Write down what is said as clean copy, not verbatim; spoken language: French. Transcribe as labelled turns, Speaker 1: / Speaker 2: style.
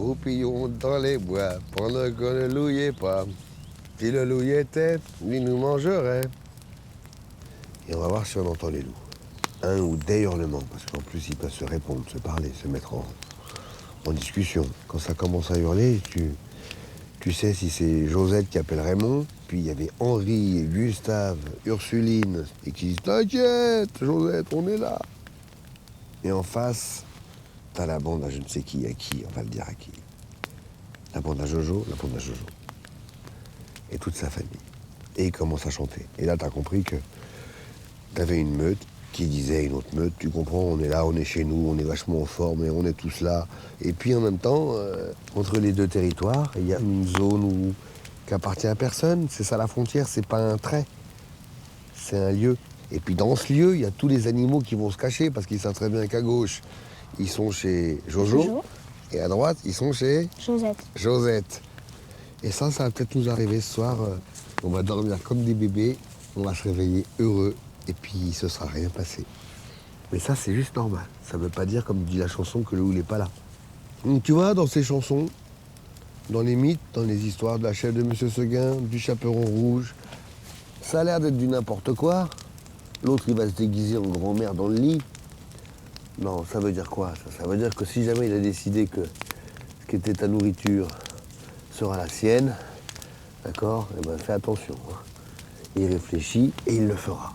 Speaker 1: Croupillons dans les bois pendant qu'on ne louillait pas. Si le loup y était, lui nous mangerait. Et on va voir si on entend les loups. Un ou des hurlements, parce qu'en plus ils peuvent se répondre, se parler, se mettre en discussion. Quand ça commence à hurler, tu sais si c'est Josette qui appelle Raymond, puis il y avait Henri, Gustave, Ursuline, et qui disent « T'inquiète, Josette, on est là !» Et en face, t'as la bande à je ne sais qui, à qui, on va le dire à qui. La bande à Jojo, la bande à Jojo. Et toute sa famille. Et ils commencent à chanter. Et là, t'as compris que t'avais une meute qui disait à une autre meute, tu comprends, on est là, on est chez nous, on est vachement en forme et on est tous là. Et puis en même temps, entre les deux territoires, il y a une zone qui appartient à personne. C'est ça la frontière, c'est pas un trait, c'est un lieu. Et puis dans ce lieu, il y a tous les animaux qui vont se cacher parce qu'ils savent très bien qu'à gauche, ils sont chez Jojo. Et à droite, ils sont chez Josette. Et ça va peut-être nous arriver ce soir. On va dormir comme des bébés, on va se réveiller heureux. Et puis, il ne se sera rien passé. Mais ça, c'est juste normal. Ça ne veut pas dire, comme dit la chanson, que le loup n'est pas là. Donc, tu vois, dans ces chansons, dans les mythes, dans les histoires de la chèvre de Monsieur Seguin, du chaperon rouge, ça a l'air d'être du n'importe quoi. L'autre, il va se déguiser en grand-mère dans le lit. Non, ça veut dire quoi, ça veut dire que si jamais il a décidé que ce qui était ta nourriture sera la sienne, d'accord, eh ben, fais attention. Hein. Il réfléchit et il le fera.